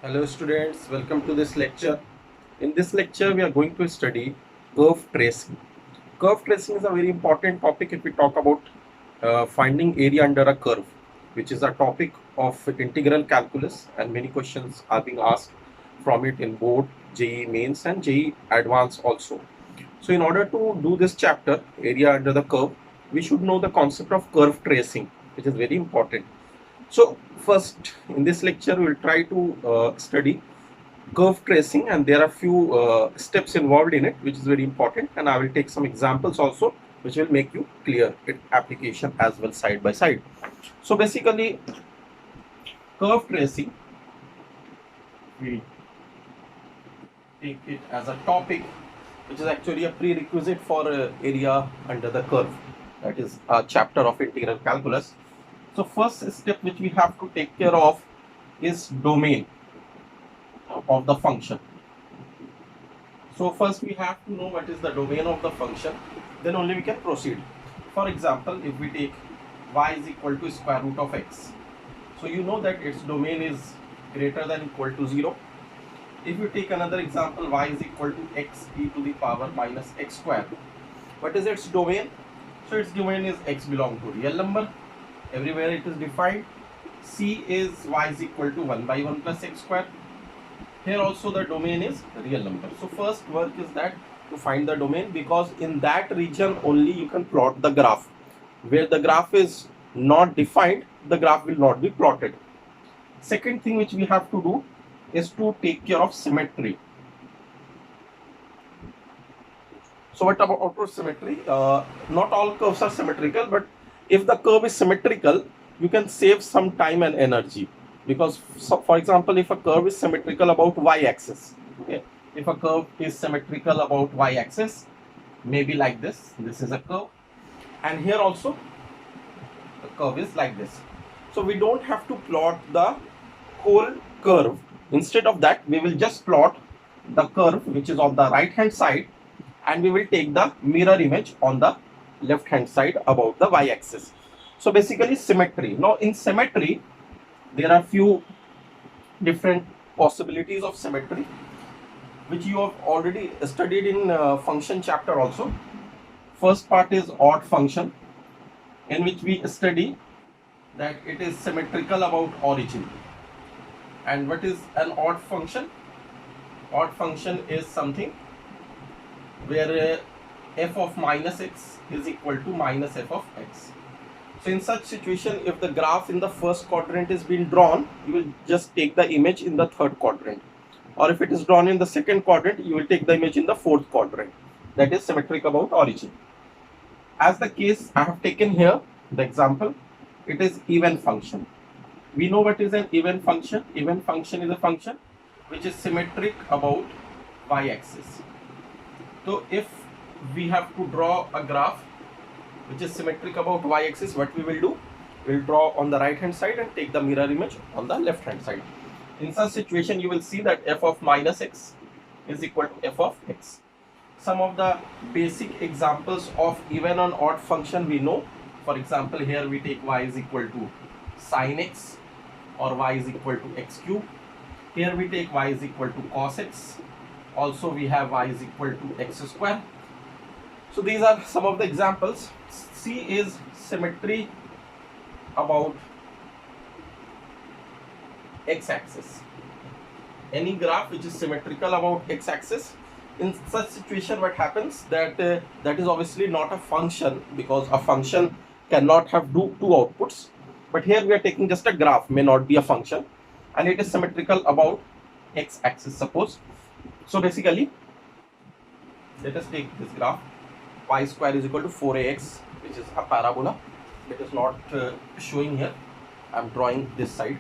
Hello students, welcome to this lecture. In this lecture, we are going to study curve tracing. Curve tracing is a very important topic if we talk about finding area under a curve, which is a topic of integral calculus, and many questions are being asked from it in board, JEE mains and JEE advanced also. So in order to do this chapter, area under the curve, we should know the concept of curve tracing, which is very important. So first in this lecture we will try to study curve tracing, and there are few steps involved in it which is very important, and I will take some examples also which will make you clear its application as well side by side. So basically curve tracing, we take it as a topic which is actually a prerequisite for area under the curve, that is a chapter of integral calculus. So first step which we have to take care of is domain of the function. So first we have to know what is the domain of the function, then only we can proceed. For example, if we take y is equal to square root of x, so you know that its domain is greater than equal to 0. If you take another example, y is equal to x e to the power minus x square, what is its domain? So its domain is x belong to real number, everywhere it is defined. C is y is equal to 1 by 1 plus x square. Here also the domain is real number. So first work is that to find the domain, because in that region only you can plot the graph. Where the graph is not defined, the graph will not be plotted. Second thing which we have to do is to take care of symmetry. So what about symmetry? Not all curves are symmetrical, but if the curve is symmetrical, you can save some time and energy. Because, so for example, if a curve is symmetrical about y-axis, okay, if a curve is symmetrical about y-axis, maybe like this, this is a curve, and here also the curve is like this. So we don't have to plot the whole curve. Instead of that, we will just plot the curve which is on the right hand side, and we will take the mirror image on the left hand side about the y-axis. So basically symmetry. Now in symmetry, there are few different possibilities of symmetry which you have already studied in function chapter also. First part is odd function, in which we study that it is symmetrical about origin. And what is an odd function? Odd function is something where f of minus x is equal to minus f of x. So in such situation, if the graph in the first quadrant is being drawn, you will just take the image in the third quadrant. Or if it is drawn in the second quadrant, you will take the image in the fourth quadrant. That is symmetric about origin. As the case I have taken here, the example, it is even function. We know what is an even function. Even function is a function which is symmetric about y-axis. So if we have to draw a graph which is symmetric about y-axis, what we will do? We will draw on the right hand side and take the mirror image on the left hand side. In such situation, you will see that f of minus x is equal to f of x. Some of the basic examples of even and odd function we know. For example, here we take y is equal to sin x, or y is equal to x cube. Here we take y is equal to cos x. Also we have y is equal to x square. So these are some of the examples. C is symmetry about x-axis. Any graph which is symmetrical about x-axis, in such situation what happens, that that is obviously not a function, because a function cannot have two outputs. But here we are taking just a graph, may not be a function, and it is symmetrical about x-axis, suppose. So basically, let us take this graph. Y square is equal to 4ax, which is a parabola. It is not showing here. I am drawing this side.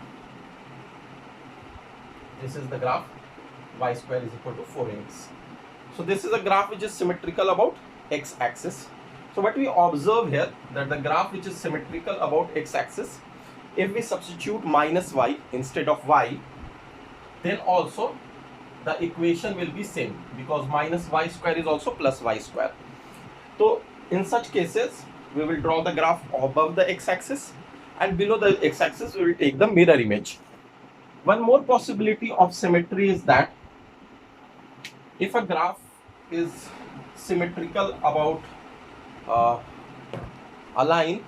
This is the graph. Y square is equal to 4ax. So this is a graph which is symmetrical about x-axis. So what we observe here, that the graph which is symmetrical about x-axis, if we substitute minus y instead of y, then also the equation will be same, because minus y square is also plus y square. So in such cases, we will draw the graph above the x-axis, and below the x-axis we will take the mirror image. One more possibility of symmetry is that if a graph is symmetrical about uh, a line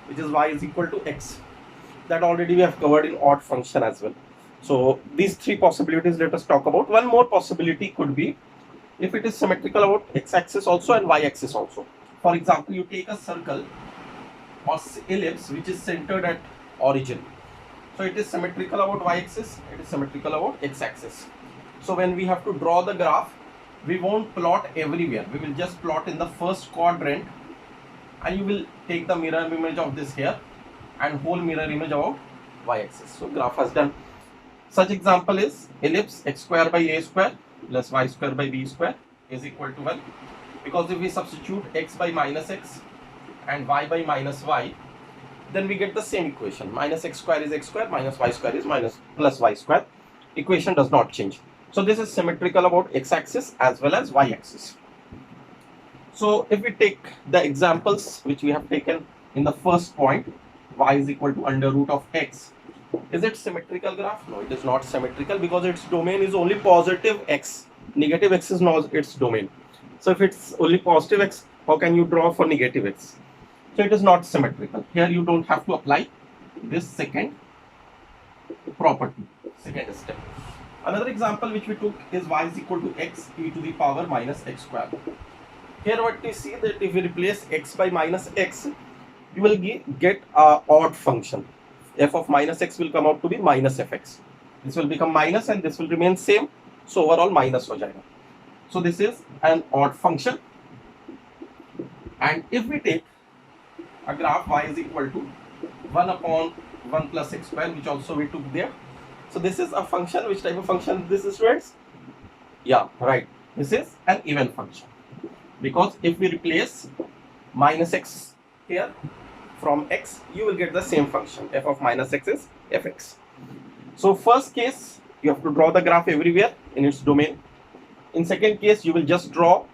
which is y is equal to x, that already we have covered in odd function as well. So these three possibilities let us talk about. One more possibility could be if it is symmetrical about x-axis also and y-axis also. For example, you take a circle or ellipse which is centered at origin. So it is symmetrical about y-axis, it is symmetrical about x-axis. So when we have to draw the graph, we won't plot everywhere. We will just plot in the first quadrant, and you will take the mirror image of this here and whole mirror image about y-axis. So graph has done. Such example is ellipse x square by a square plus y square by b square is equal to 1. Because if we substitute x by minus x and y by minus y, then we get the same equation. Minus x square is x square, minus y square is minus plus y square. Equation does not change. So this is symmetrical about x-axis as well as y-axis. So if we take the examples which we have taken in the first point, y is equal to under root of x. Is it symmetrical graph? No, it is not symmetrical because its domain is only positive x. Negative x is not its domain. So if it's only positive x, how can you draw for negative x? So it is not symmetrical. Here you don't have to apply this second property, second step. Another example which we took is y is equal to x e to the power minus x square. Here what we see that if we replace x by minus x, you will get a odd function. F of minus x will come out to be minus fx. This will become minus and this will remain same. So overall minus ho jayega. So this is an odd function. And if we take a graph y is equal to 1 upon 1 plus x square, which also we took there. So this is a function. Which type of function this is, students? Yeah, right. This is an even function. Because if we replace minus x here from x, you will get the same function. F of minus x is fx. So first case, you have to draw the graph everywhere in its domain. In second case, you will just draw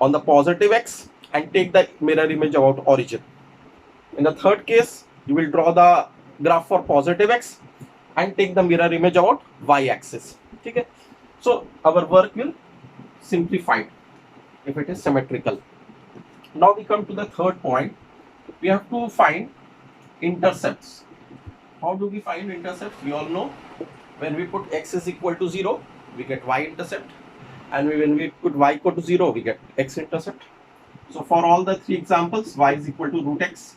on the positive x and take the mirror image about origin. In the third case, you will draw the graph for positive x and take the mirror image about y-axis. Okay? So our work will simplify if it is symmetrical. Now we come to the third point. We have to find intercepts. How do we find intercepts? We all know when we put x is equal to 0, we get y-intercept, and when we put y equal to 0, we get x-intercept. So for all the three examples, y is equal to root x.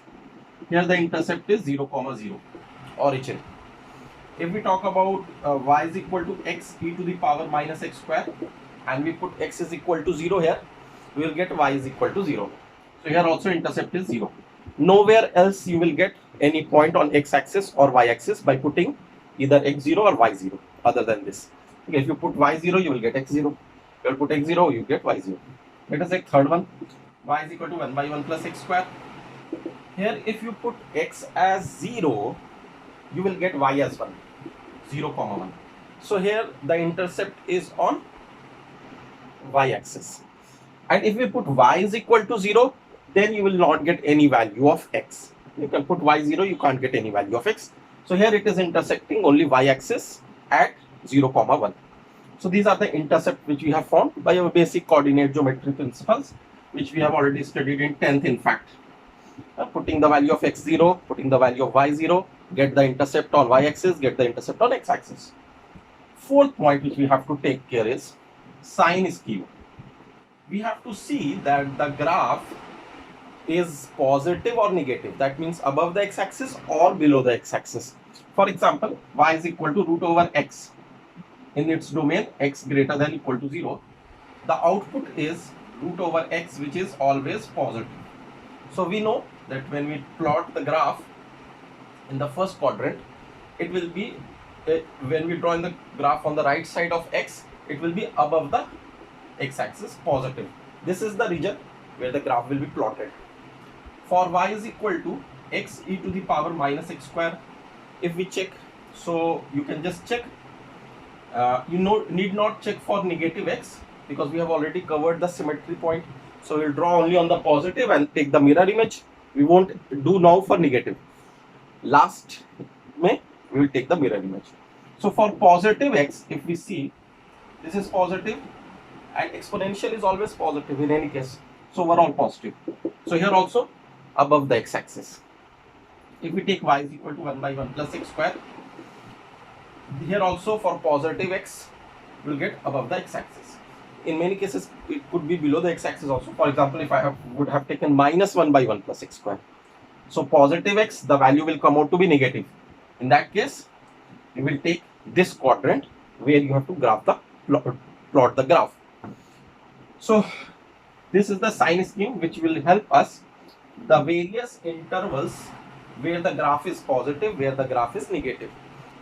Here the intercept is 0, 0, origin. If we talk about y is equal to x e to the power minus x square, and we put x is equal to 0 here, we will get y is equal to 0. So here also intercept is 0. Nowhere else you will get any point on x-axis or y-axis by putting either x0 or y0 other than this. Okay, if you put y0, you will get x0. If you put x0, you get y0. Let us take third one. Y is equal to 1 by 1 plus x square. Here if you put x as 0, you will get y as 1. 0, 1. So here the intercept is on y-axis. And if we put y is equal to 0, then you will not get any value of x. You can put y0, you can't get any value of x. So here it is intersecting only y-axis at 0, 1. So these are the intercepts which we have found by our basic coordinate geometry principles, which we have already studied in 10th in fact. Putting the value of x0, putting the value of y0, get the intercept on y-axis, get the intercept on x-axis. Fourth point which we have to take care is sign skew. We have to see that the graph is positive or negative. That means above the x-axis or below the x-axis. For example, y is equal to root over x. In its domain, x greater than equal to 0. The output is root over x, which is always positive. So we know that when we plot the graph in the first quadrant, it will be, when we draw in the graph on the right side of x, it will be above the x-axis, positive. This is the region where the graph will be plotted. For y is equal to x e to the power minus x square, if we check, so you can just check. Need not check for negative x because we have already covered the symmetry point. So we'll draw only on the positive and take the mirror image. We won't do now for negative. Last May we will take the mirror image. So for positive x, if we see, this is positive and exponential is always positive in any case. So overall positive. So here also above the x-axis. If we take y is equal to 1 by 1 plus x square, here also for positive x, we'll get above the x-axis. In many cases, it could be below the x-axis also. For example, if I would have taken minus 1 by 1 plus x square. So positive x, the value will come out to be negative. In that case, you will take this quadrant where you have to graph the plot the graph. So this is the sign scheme which will help us the various intervals where the graph is positive, where the graph is negative.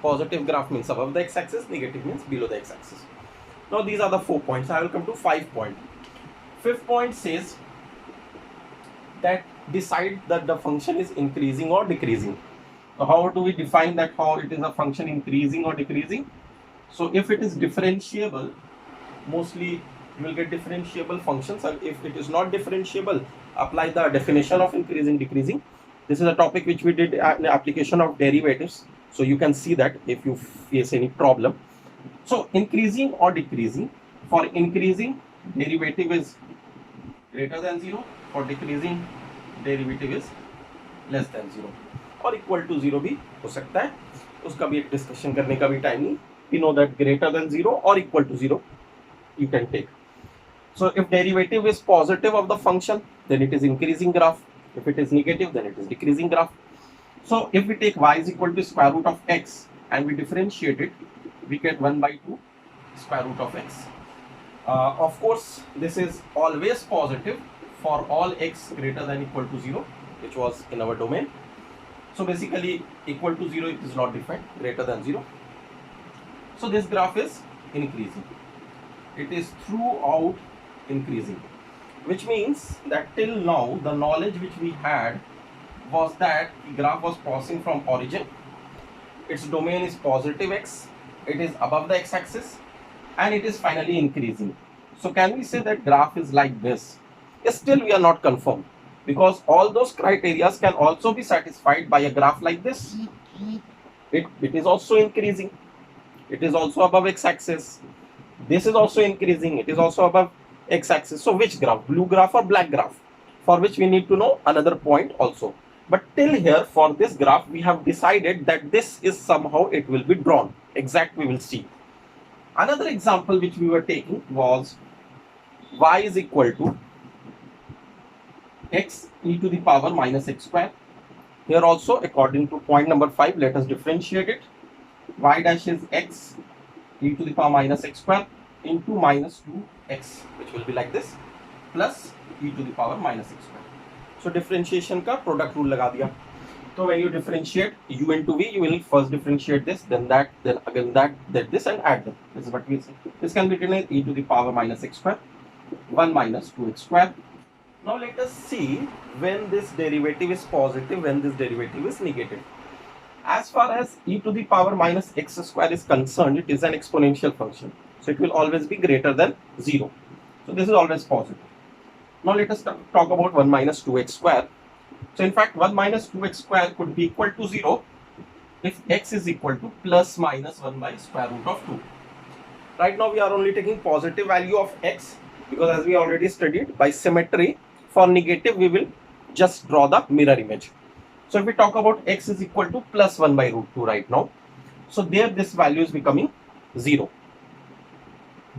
Positive graph means above the x-axis, negative means below the x-axis. Now these are the 4 points. I will come to 5 point. 5th point says that decide that the function is increasing or decreasing. So how do we define that, how it is a function increasing or decreasing? So if it is differentiable, mostly you will get differentiable functions, and if it is not differentiable, apply the definition of increasing, decreasing. This is a topic which we did in the application of derivatives. So you can see that if you face any problem. So increasing or decreasing, for increasing derivative is greater than 0, for decreasing derivative is less than 0 और equal to 0 भी हो सकता है, उसका भी एक discussion करने का भी टाइम नहीं. We know that greater than 0 or equal to 0 you can take. So if derivative is positive of the function, then it is increasing graph. If it is negative, then it is decreasing graph. So if we take y is equal to square root of x and we differentiate it, we get 1 by 2 square root of x. Of course, this is always positive for all x greater than equal to 0, which was in our domain. So basically equal to 0 it is not defined, greater than 0. So this graph is increasing. It is throughout increasing, which means that till now the knowledge which we had was that the graph was passing from origin, its domain is positive x, it is above the x-axis, and it is finally increasing. So can we say that graph is like this? Yes, still we are not confirmed, because all those criteria can also be satisfied by a graph like this. It is also increasing, it is also above x-axis, this is also increasing, it is also above x-axis. So which graph, blue graph or black graph? For which we need to know another point also. But till here, for this graph, we have decided that this is somehow it will be drawn. Exact we will see. Another example which we were taking was y is equal to x e to the power minus x square. Here also, according to point number 5, let us differentiate it. Y dash is x e to the power minus x square into minus 2x, which will be like this, plus e to the power minus x square. So differentiation का product rule लगा दिया. So when you differentiate u into v, you will first differentiate this, then that, then again that, then this, and add them. This is what we say. This can be written as e to the power minus x square, 1 minus 2x square. Now let us see when this derivative is positive, when this derivative is negative. As far as e to the power minus x square is concerned, it is an exponential function. So it will always be greater than 0. So this is always positive. Now let us talk about 1 minus 2x square. So in fact 1 minus 2x square could be equal to 0 if x is equal to plus minus 1 by square root of 2. Right now we are only taking positive value of x, because as we already studied, by symmetry, for negative we will just draw the mirror image. So if we talk about x is equal to plus 1 by root 2 right now, so there this value is becoming 0.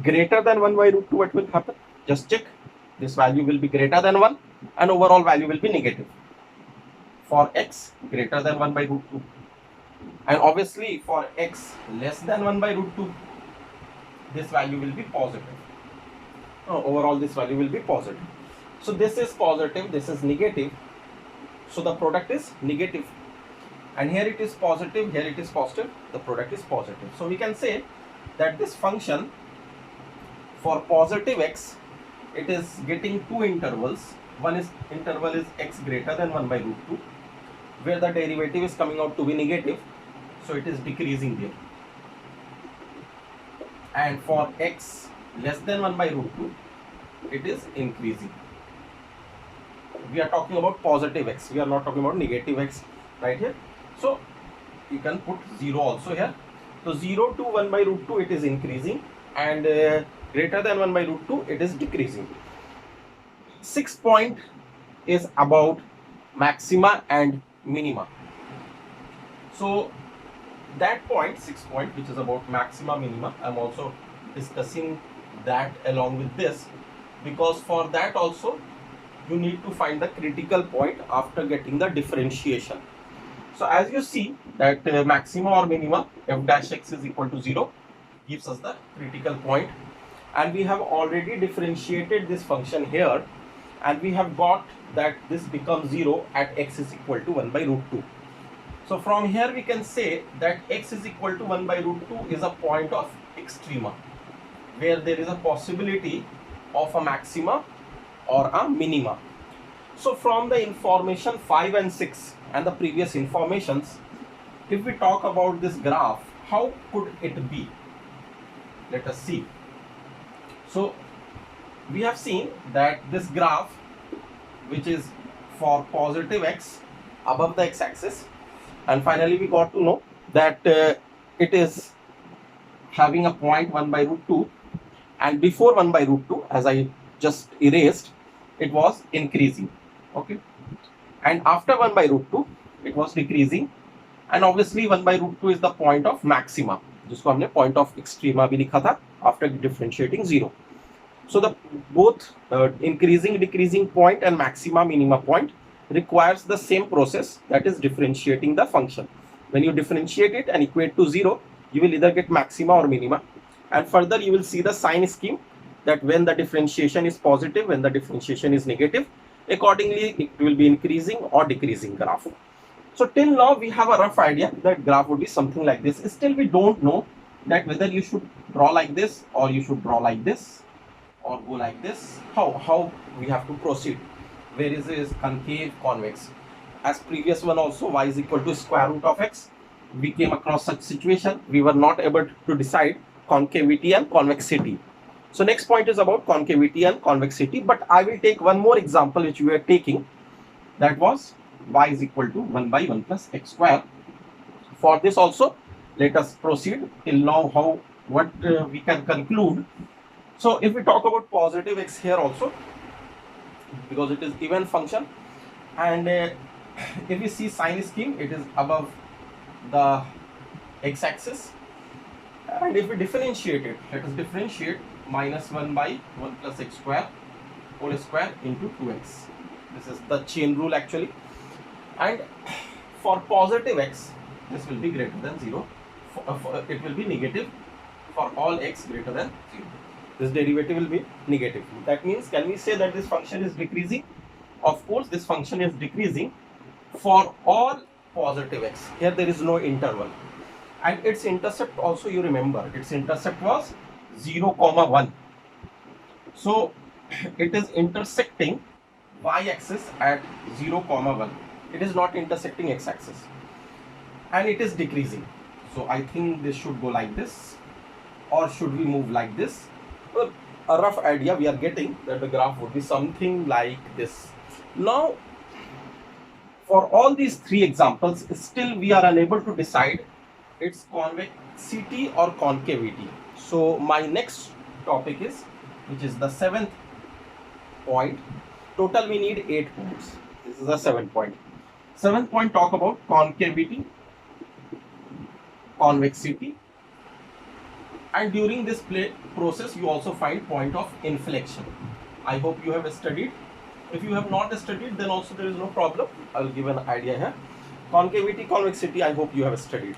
Greater than 1 by root 2, what will happen? Just check. This value will be greater than 1 and overall value will be negative. For x greater than 1 by root 2. And obviously for x less than 1 by root 2, this value will be positive. Overall this value will be positive. So this is positive, this is negative. So the product is negative. And here it is positive, here it is positive, the product is positive. So we can say that this function for positive x, it is getting two intervals. One is interval is x greater than 1 by root 2, where the derivative is coming out to be negative, so it is decreasing there. And for x less than 1 by root 2, it is increasing. We are talking about positive x, we are not talking about negative x right here. So you can put 0 also here. So 0 to 1 by root 2 it is increasing, and greater than 1 by root 2 it is decreasing. 6th point is about maxima and minima. So that point, 6th point, which is about maxima minima, I'm also discussing that along with this, because for that also you need to find the critical point after getting the differentiation. So as you see that maxima or minima f dash x is equal to 0 gives us the critical point, and we have already differentiated this function here, and we have got that this becomes 0 at x is equal to 1 by root 2. So from here we can say that x is equal to 1 by root 2 is a point of extrema, where there is a possibility of a maxima or a minima. So from the information 5 and 6 and the previous informations, if we talk about this graph, how could it be? Let us see. So we have seen that this graph, which is for positive x above the x-axis, and finally we got to know that it is having a point 1 by root 2, and before 1 by root 2, as I just erased, it was increasing, okay, and after 1 by root 2 it was decreasing, and obviously 1 by root 2 is the point of maxima, जिसको हमने point of extrema भी लिखा था after differentiating 0. So the both increasing decreasing point and maxima minima point requires the same process, that is differentiating the function. When you differentiate it and equate to 0, you will either get maxima or minima, and further you will see the sign scheme that when the differentiation is positive, when the differentiation is negative, accordingly it will be increasing or decreasing graph. So till now we have a rough idea that graph would be something like this. Still we don't know that whether you should draw like this or you should draw like this or go like this. How we have to proceed? Where is this concave, convex? As previous one also, y is equal to square root of x. We came across such situation. We were not able to decide concavity and convexity. So next point is about concavity and convexity, but I will take one more example which we are taking, that was y is equal to 1 by 1 plus x square. For this also, let us proceed till now what we can conclude. So if we talk about positive x here also, because it is even function, and if we see sign scheme, it is above the x-axis, and if we differentiate it, let us differentiate minus 1 by 1 plus x square whole square into 2x. This is the chain rule actually, and for positive x this will be greater than 0, it will be negative for all x greater than 0. This derivative will be negative. That means, can we say that this function is decreasing? Of course this function is decreasing for all positive x. Here there is no interval, and its intercept also, you remember, its intercept was 0, 1. So it is intersecting y-axis at 0, 1. It is not intersecting x-axis, and it is decreasing. So I think this should go like this, or should we move like this? Well, a rough idea we are getting that the graph would be something like this. Now for all these three examples, still we are unable to decide its convexity or concavity. So my next topic is, which is the 7th point. Total we need 8 points. This is the 7th point. 7th point talk about concavity, convexity, and during this process you also find point of inflection. I hope you have studied. If you have not studied, then also there is no problem. I will give an idea here. Concavity, convexity, I hope you have studied.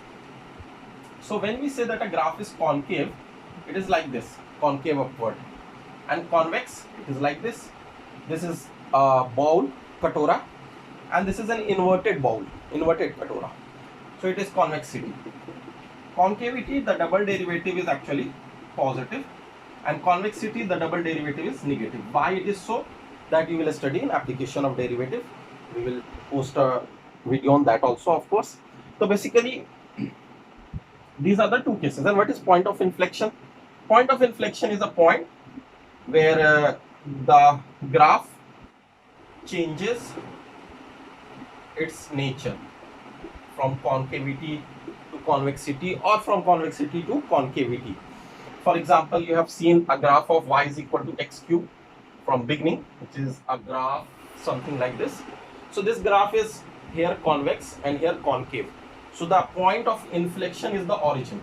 So when we say that a graph is concave, it is like this, concave upward, and convex, it is like this. This is a bowl, katora, and this is an inverted bowl, inverted katora. So it is convexity. Concavity, the double derivative is actually positive, and convexity, the double derivative is negative. Why it is so? That you will study in application of derivative. We will post a video on that also, of course. So basically these are the two cases. And what is point of inflection? Point of inflection is a point where the graph changes its nature from concavity to convexity or from convexity to concavity. For example, you have seen a graph of y is equal to x cube from beginning, which is a graph something like this. So this graph is here convex and here concave. So the point of inflection is the origin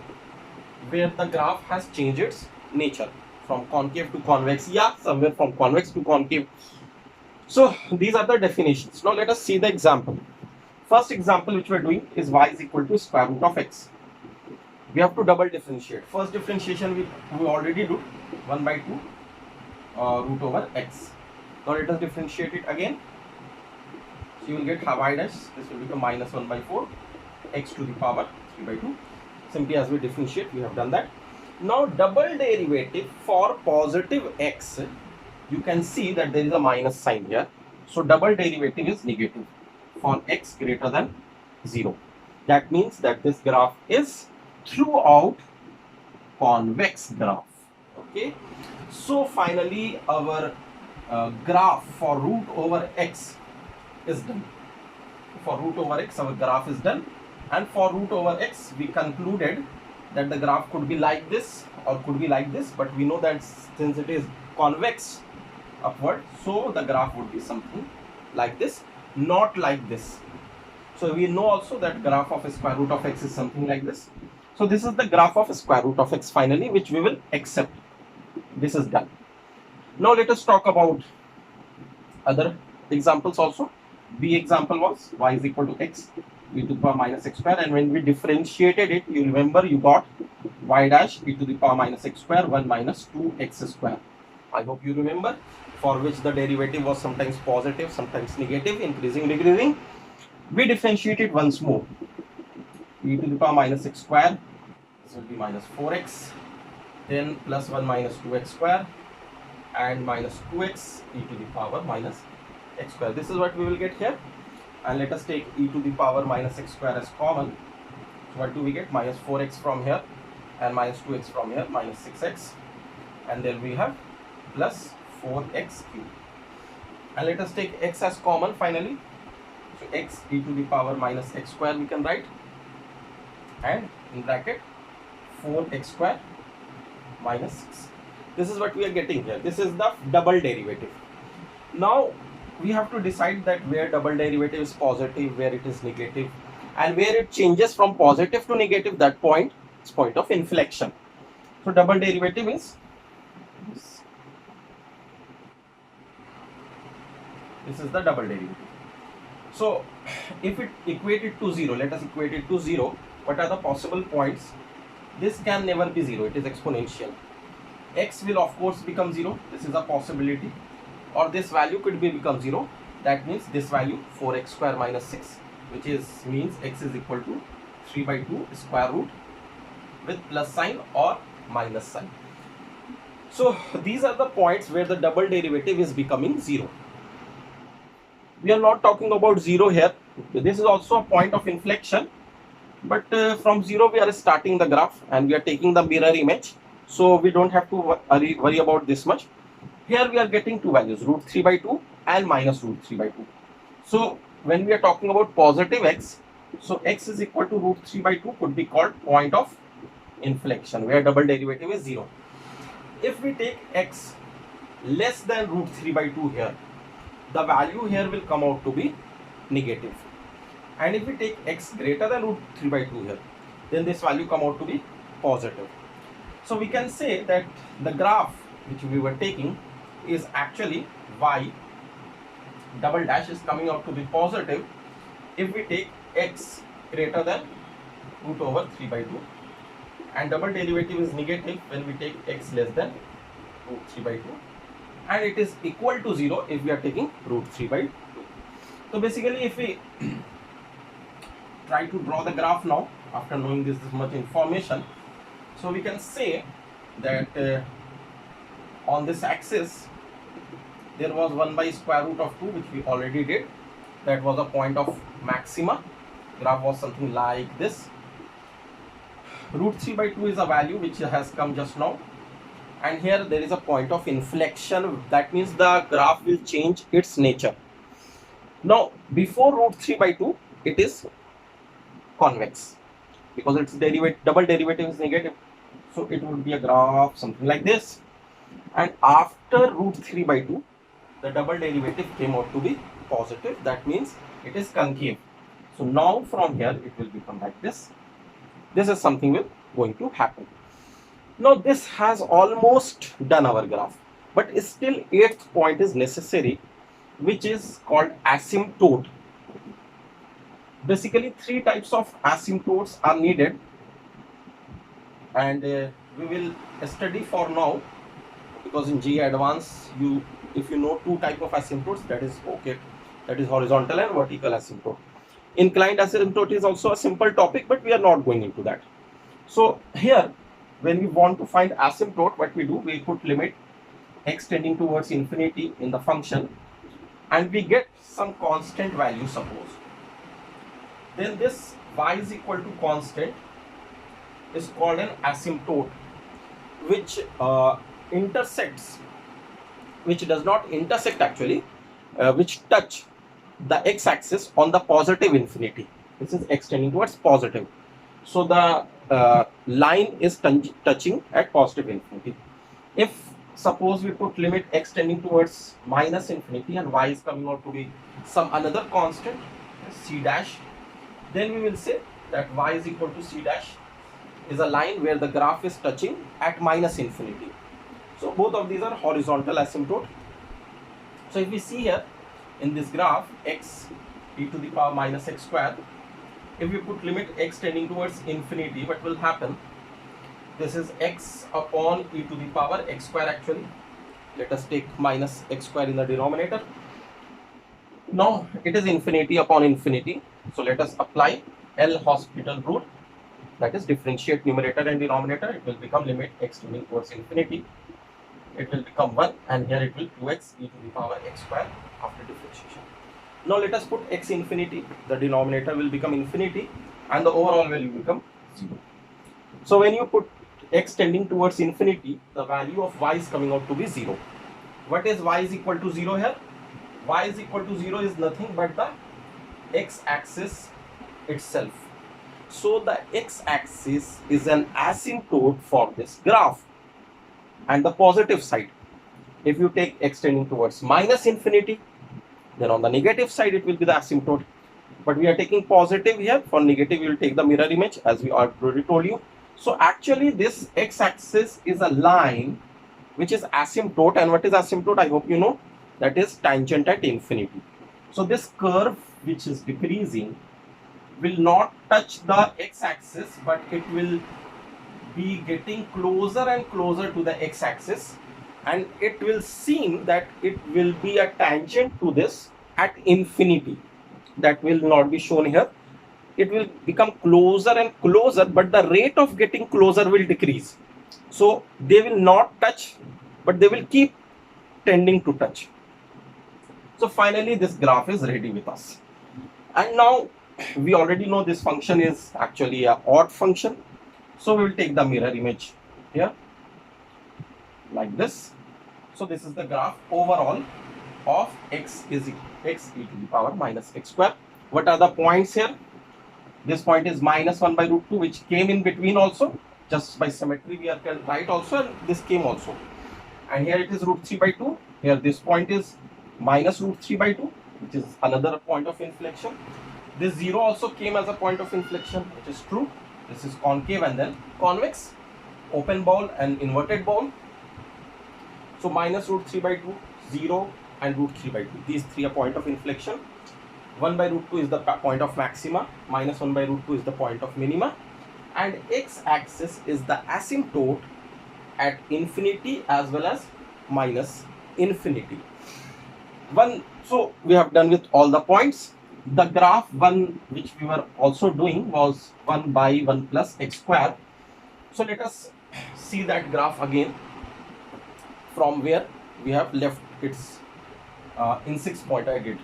where the graph has changed its nature from concave to convex, yeah, somewhere from convex to concave. So these are the definitions. Now let us see the example. First example which we are doing is y is equal to square root of x. We have to double differentiate. First differentiation we already do 1 by 2 root over x. Now let us differentiate it again. So you will get y dash, this will become minus 1 by 4 x to the power 3 by 2. Simply as we differentiate, we have done that. Now double derivative for positive x, you can see that there is a minus sign here. So double derivative is negative for x greater than 0. That means that this graph is throughout convex graph. Okay. So finally our graph for root over x is done. For root over x our graph is done, and for root over x we concluded that the graph could be like this or could be like this, but we know that since it is convex upward, so the graph would be something like this, not like this. So we know also that graph of square root of x is something like this. So this is the graph of square root of x finally, which we will accept. This is done. Now let us talk about other examples also. B example was y is equal to x e to the power minus x square, and when we differentiated it, you remember you got y dash e to the power minus x square 1 minus 2x square. I hope you remember, for which the derivative was sometimes positive, sometimes negative, increasing, decreasing. We differentiate it once more. E to the power minus x square, this will be minus 4x, then plus 1 minus 2x square, and minus 2x e to the power minus x square. This is what we will get here. And let us take e to the power minus x square as common. So what do we get? Minus 4x from here and minus 2x from here, minus 6x, and then we have plus 4x cube. And let us take x as common finally. So x e to the power minus x square we can write, and in bracket 4x square minus 6. This is what we are getting here. This is the double derivative. Now we have to decide that where double derivative is positive, where it is negative, and where it changes from positive to negative, that point is point of inflection. So double derivative is this. This is the double derivative. So if it equated to 0, let us equate it to 0. What are the possible points? This can never be 0, it is exponential. X will of course become 0, this is a possibility, or this value could be become 0. That means this value 4x square minus 6, which is means x is equal to 3 by 2 square root with plus sign or minus sign. So these are the points where the double derivative is becoming 0. We are not talking about 0 here. This is also a point of inflection, but from 0 we are starting the graph and we are taking the mirror image, so we don't have to worry about this much. Here we are getting two values, root 3 by 2 and minus root 3 by 2. So when we are talking about positive x, so x is equal to root 3 by 2 could be called point of inflection where double derivative is 0. If we take x less than root 3 by 2 here, the value here will come out to be negative. And if we take x greater than root 3 by 2 here, then this value come out to be positive. So we can say that the graph which we were taking is actually y double dash is coming out to be positive if we take x greater than root over 3 by 2, and double derivative is negative when we take x less than root 3 by 2, and it is equal to 0 if we are taking root 3 by 2. So basically if we try to draw the graph now after knowing this much information, so we can say that on this axis there was 1 by square root of 2, which we already did. That was a point of maxima. Graph was something like this. Root 3 by 2 is a value which has come just now, and here there is a point of inflection. That means the graph will change its nature. Now before root 3 by 2 it is convex, because its double derivative is negative. So it would be a graph something like this. And after root 3 by 2, the double derivative came out to be positive. That means it is concave. So now from here it will become like this. This is something will going to happen. Now this has almost done our graph, but still 8th point is necessary, which is called asymptote. Basically 3 types of asymptotes are needed, and we will study for now, because in GE Advanced if you know 2 type of asymptotes, that is okay. That is horizontal and vertical asymptote. Inclined asymptote is also a simple topic, but we are not going into that. So here, when we want to find asymptote, what we do, we put limit x tending towards infinity in the function, and we get some constant value, suppose. Then this y is equal to constant is called an asymptote, which which does not intersect actually, which touch the x-axis on the positive infinity. This is x tending towards positive. So the line is touching at positive infinity. If suppose we put limit x tending towards minus infinity and y is coming out to be some another constant, c dash, then we will say that y is equal to c dash is a line where the graph is touching at minus infinity. So both of these are horizontal asymptote. So if we see here in this graph x e to the power minus x square, if we put limit x tending towards infinity, what will happen? This is x upon e to the power x square actually. Let us take minus x square in the denominator. Now it is infinity upon infinity. So let us apply L'Hospital rule, that is differentiate numerator and denominator. It will become limit x tending towards infinity. It will become 1, and here it will 2x e to the power x square after differentiation. Now let us put x infinity. The denominator will become infinity and the overall value will become 0. So when you put x tending towards infinity, the value of y is coming out to be 0. What is y is equal to 0 here? Y is equal to 0 is nothing but the x-axis itself. So the x-axis is an asymptote for this graph, and the positive side, if you take x tending towards minus infinity, then on the negative side it will be the asymptote. But we are taking positive here. For negative we will take the mirror image, as we already told you. So actually this x-axis is a line which is asymptote, and what is asymptote, I hope you know, that is tangent at infinity. So this curve which is decreasing will not touch the x-axis, but it will be getting closer and closer to the x-axis, and it will seem that it will be a tangent to this at infinity. That will not be shown here. It will become closer and closer, but the rate of getting closer will decrease. So they will not touch, but they will keep tending to touch. So finally this graph is ready with us. And now we already know this function is actually an odd function. So we will take the mirror image here like this. So this is the graph overall of x e to the power minus x square. What are the points here? This point is minus 1 by root 2, which came in between also. Just by symmetry we are right also, and this came also. And here it is root 3 by 2. Here this point is minus root 3 by 2, which is another point of inflection. This 0 also came as a point of inflection, which is true. This is concave and then convex, open bowl and inverted bowl. So minus root 3 by 2, 0 and root 3 by 2. These three are point of inflection. 1 by root 2 is the point of maxima. Minus 1 by root 2 is the point of minima. And x-axis is the asymptote at infinity as well as minus infinity. So we have done with all the points. The graph 1 which we were also doing was 1 by 1 plus x square. So let us see that graph again from where we have left its in 6th point I did.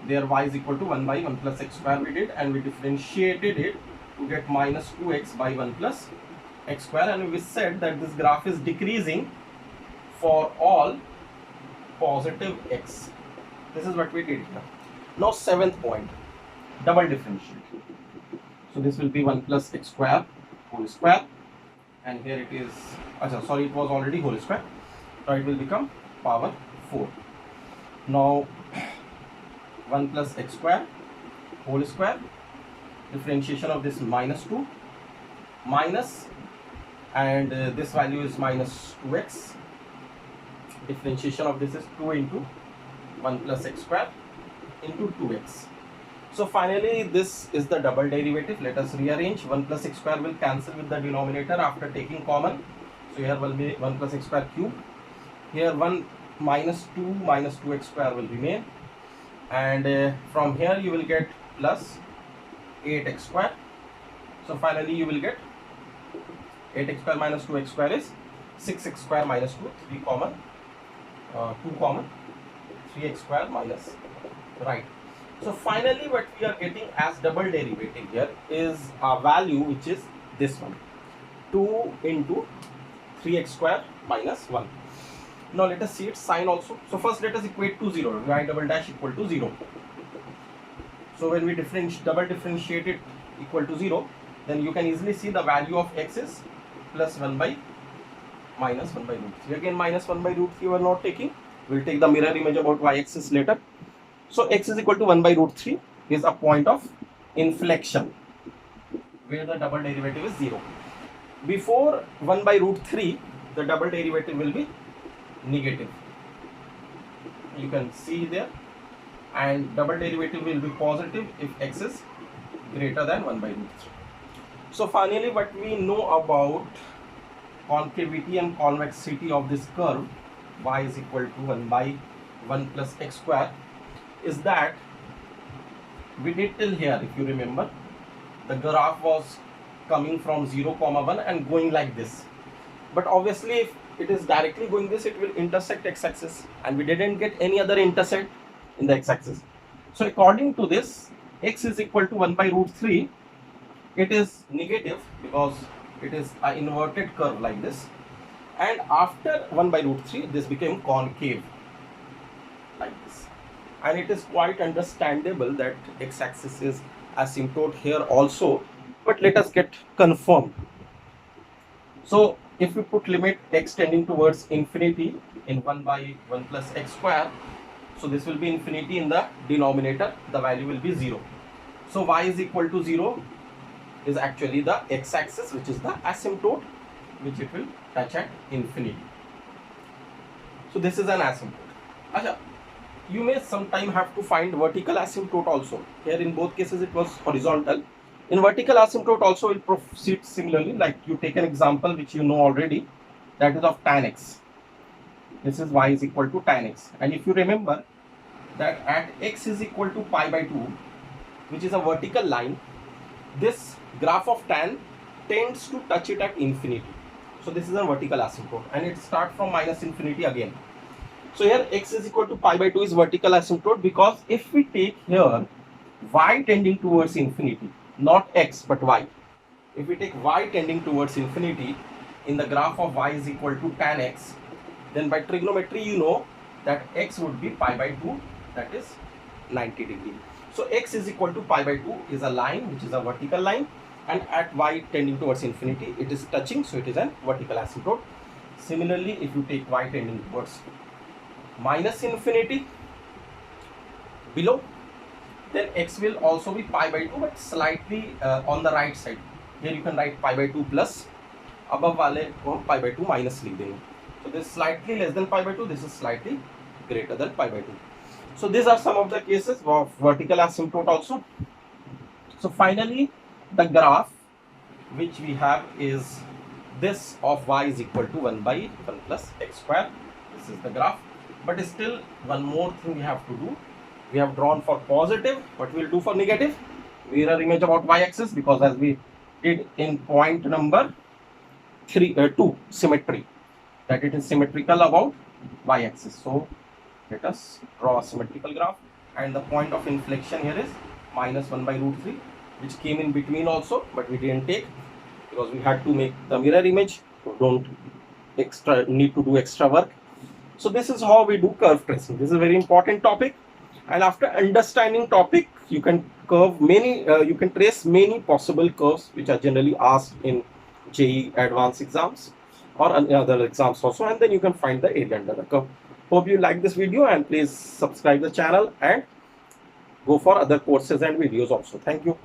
There y is equal to 1 by 1 plus x square we did, and we differentiated it to get minus 2x by 1 plus x square, and we said that this graph is decreasing for all positive x. This is what we did here. Now 7th point, double differentiate. So this will be 1 plus x square whole square, and here it is, sorry, it was already whole square, so it will become power 4. Now 1 plus x square whole square, differentiation of this minus 2 minus, and this value is minus 2x, differentiation of this is 2 into 1 plus x square into 2x. So finally this is the double derivative. Let us rearrange. 1 plus x square will cancel with the denominator after taking common, so here will be 1 plus x square cube, here 1 minus 2x square will remain, and from here you will get plus 8x square. So finally you will get 8x square minus 2x square is 6x square minus 2, 3 common, 2 common, 3x square minus, right. So finally what we are getting as double derivative here is a value which is this one, 2 into 3x square minus 1. Now let us see its sign also. So first let us equate to 0, y double dash equal to 0. So when we double differentiate it equal to 0, then you can easily see the value of x is plus 1 by minus 1 by root 3. Again minus 1 by root 3 we are not taking. We will take the mirror image about y-axis later. So x is equal to 1 by root 3 is a point of inflection where the double derivative is 0. Before 1 by root 3, the double derivative will be negative. You can see there, and double derivative will be positive if x is greater than 1 by root 3. So finally what we know about concavity and convexity of this curve y is equal to 1 by 1 plus x square is that we did till here, if you remember, the graph was coming from 0, 1 and going like this. But obviously if it is directly going this, it will intersect x-axis, and we didn't get any other intercept in the x-axis. So according to this, x is equal to 1 by root 3, it is negative because it is an inverted curve like this, and after 1 by root 3 this became concave like this. And it is quite understandable that x-axis is asymptote here also, but let us get confirmed. So if we put limit x tending towards infinity in 1 by 1 plus x square, so this will be infinity in the denominator, the value will be 0. So y is equal to 0 is actually the x-axis, which is the asymptote which it will touch at infinity. So this is an asymptote. You may sometime have to find vertical asymptote also. Here in both cases it was horizontal. In vertical asymptote also will proceed similarly, like you take an example which you know already, that is of tan x. This is y is equal to tan x, and if you remember that at x is equal to pi by 2, which is a vertical line, this graph of tan tends to touch it at infinity. So this is a vertical asymptote, and it starts from minus infinity again. So here x is equal to pi by 2 is vertical asymptote, because if we take here y tending towards infinity, not x but y, if we take y tending towards infinity in the graph of y is equal to tan x, then by trigonometry you know that x would be pi by 2, that is 90 degree. So x is equal to pi by 2 is a line which is a vertical line, and at y tending towards infinity it is touching, so it is a vertical asymptote. Similarly, if you take y tending towards minus infinity below, then x will also be pi by 2 but slightly on the right side. Here you can write pi by 2 plus, above वाले को pi by 2 minus लिख देंगे. So this is slightly less than pi by 2, this is slightly greater than pi by 2. So these are some of the cases of vertical asymptote also. So finally the graph which we have is this of y is equal to 1 by 1 plus x square. This is the graph. But still one more thing we have to do. We have drawn for positive, what we will do for negative? Mirror image about y-axis, because as we did in point number 2, symmetry, that it is symmetrical about y-axis. So let us draw a symmetrical graph, and the point of inflection here is minus 1 by root 3, which came in between also, but we didn't take because we had to make the mirror image, so don't need to do extra work. So this is how we do curve tracing. This is a very important topic. And after understanding topic, you can you can trace many possible curves which are generally asked in JEE advanced exams or any other exams also, and then you can find the area under the curve. Hope you like this video, and please subscribe the channel and go for other courses and videos also. Thank you.